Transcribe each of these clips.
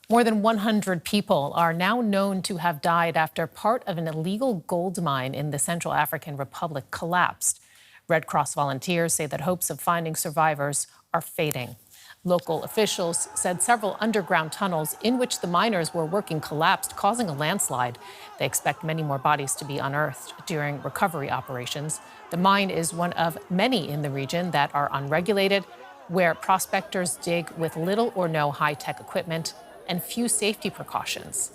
More than 100 people are now known to have died after part of an illegal gold mine in the Central African Republic collapsed. Red Cross volunteers say that hopes of finding survivors are fading. Local officials said several underground tunnels in which the miners were working collapsed, causing a landslide. They expect many more bodies to be unearthed during recovery operations. The mine is one of many in the region that are unregulated, where prospectors dig with little or no high-tech equipment and few safety precautions.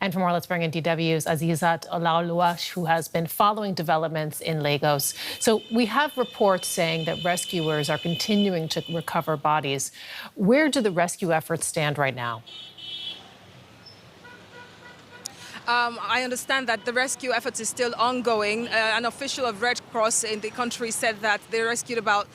And for more, let's bring in DW's Azizat Olaoluwa, who has been following developments in Lagos. So we have reports saying that rescuers are continuing to recover bodies. Where do the rescue efforts stand right now? I understand that the rescue effort is still ongoing. An official of Red Cross in the country said that they rescued about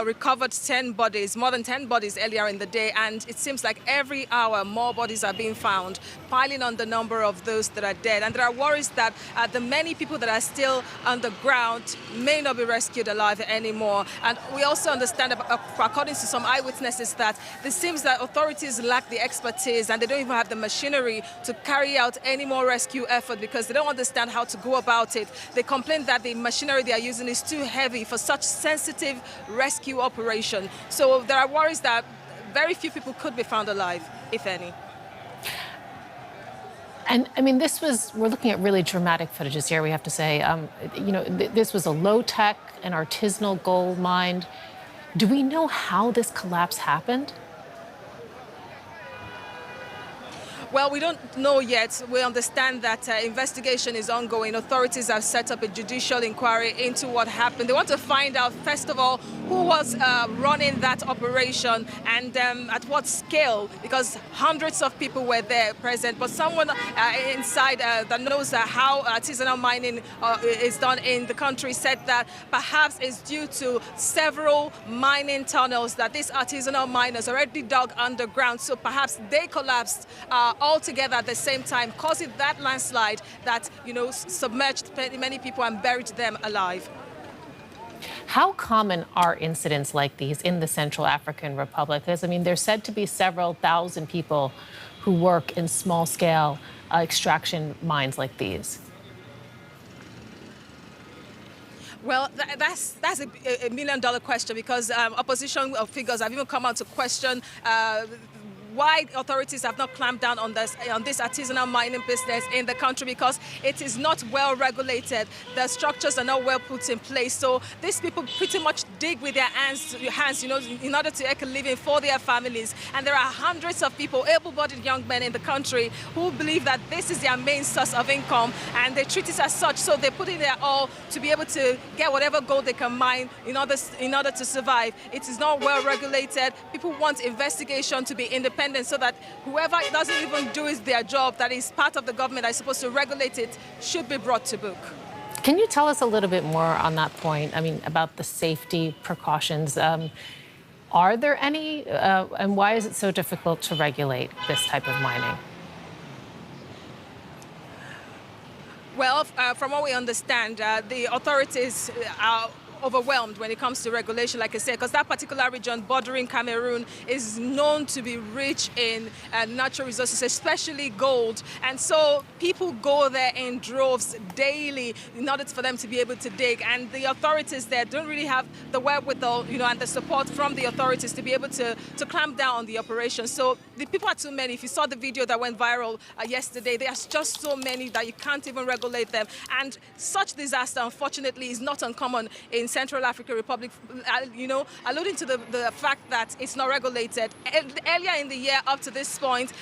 recovered 10 bodies, more than 10 bodies earlier in the day, and it seems like every hour more bodies are being found, piling on the number of those that are dead. And there are worries that the many people that are still underground may not be rescued alive anymore. And we also understand, according to some eyewitnesses, that it seems that authorities lack the expertise and they don't even have the machinery to carry out any more rescue effort because they don't understand how to go about it. They complain that the machinery they are using is too heavy for such sensitive rescue operation. So there are worries that very few people could be found alive, if any. And I mean, we're looking at really dramatic footages here, we have to say. This was a low-tech and artisanal gold mine. Do we know how this collapse happened? Well, we don't know yet. We understand that investigation is ongoing. Authorities have set up a judicial inquiry into what happened. They want to find out, first of all, who was running that operation and at what scale, because hundreds of people were there present. But someone inside that knows how artisanal mining is done in the country said that perhaps it's due to several mining tunnels that these artisanal miners already dug underground. So perhaps they collapsed all together at the same time, causing that landslide that, submerged many people and buried them alive. How common are incidents like these in the Central African Republic? Because, I mean, there's said to be several thousand people who work in small-scale extraction mines like these. Well, that's a million-dollar question because opposition figures have even come out to question why authorities have not clamped down on this artisanal mining business in the country, because it is not well regulated. The structures are not well put in place. So these people pretty much dig with their hands, in order to make a living for their families. And there are hundreds of people, able-bodied young men in the country, who believe that this is their main source of income, and they treat it as such. So they put in their all to be able to get whatever gold they can mine in order to survive. It is not well regulated. People want investigation to be independent, so that whoever doesn't even do their job, that is part of the government that is supposed to regulate it, should be brought to book. Can you tell us a little bit more on that point? I mean, about the safety precautions. Are there any, and why is it so difficult to regulate this type of mining? Well, from what we understand, the authorities are overwhelmed when it comes to regulation, like I said, because that particular region bordering Cameroon is known to be rich in natural resources, especially gold. And so people go there in droves daily in order for them to be able to dig. And the authorities there don't really have the wherewithal, and the support from the authorities to be able to clamp down on the operation. So the people are too many. If you saw the video that went viral yesterday, there's just so many that you can't even regulate them. And such disaster, unfortunately, is not uncommon in Central African Republic, alluding to the fact that it's not regulated. Earlier in the year, up to this point,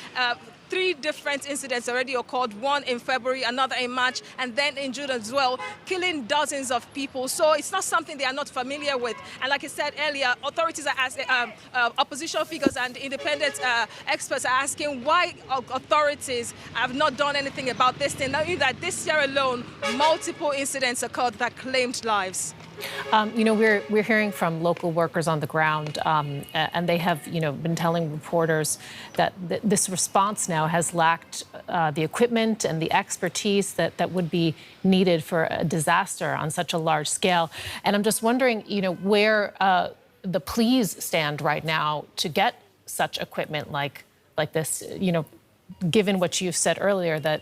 3 different incidents already occurred, one in February, another in March, and then in June as well, killing dozens of people. So it's not something they are not familiar with. And like I said earlier, authorities are asking, opposition figures and independent experts are asking why authorities have not done anything about this thing. Knowing that this year alone, multiple incidents occurred that claimed lives. We're hearing from local workers on the ground, and they have, been telling reporters that this response now has lacked the equipment and the expertise that would be needed for a disaster on such a large scale. And I'm just wondering, where the pleas stand right now to get such equipment like this, given what you've said earlier, that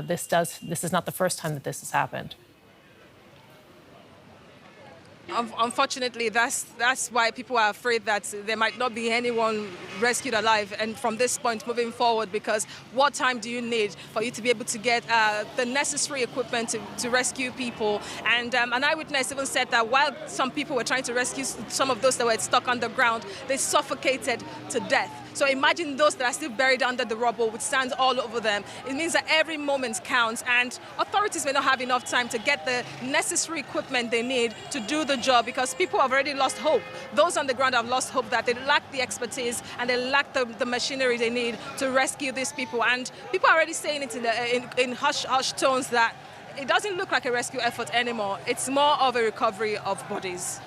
this is not the first time that this has happened? Unfortunately, that's why people are afraid that there might not be anyone rescued alive. And from this point moving forward, because what time do you need for you to be able to get the necessary equipment to rescue people? And an eyewitness even said that while some people were trying to rescue some of those that were stuck underground, they suffocated to death. So imagine those that are still buried under the rubble with sand all over them. It means that every moment counts, and authorities may not have enough time to get the necessary equipment they need to do the job, because people have already lost hope. Those on the ground have lost hope that they lack the expertise and they lack the machinery they need to rescue these people. And people are already saying it in hush-hush tones that it doesn't look like a rescue effort anymore. It's more of a recovery of bodies.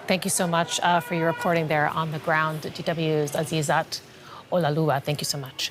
Thank you so much for your reporting there on the ground. DW's Azizat Olalua, thank you so much.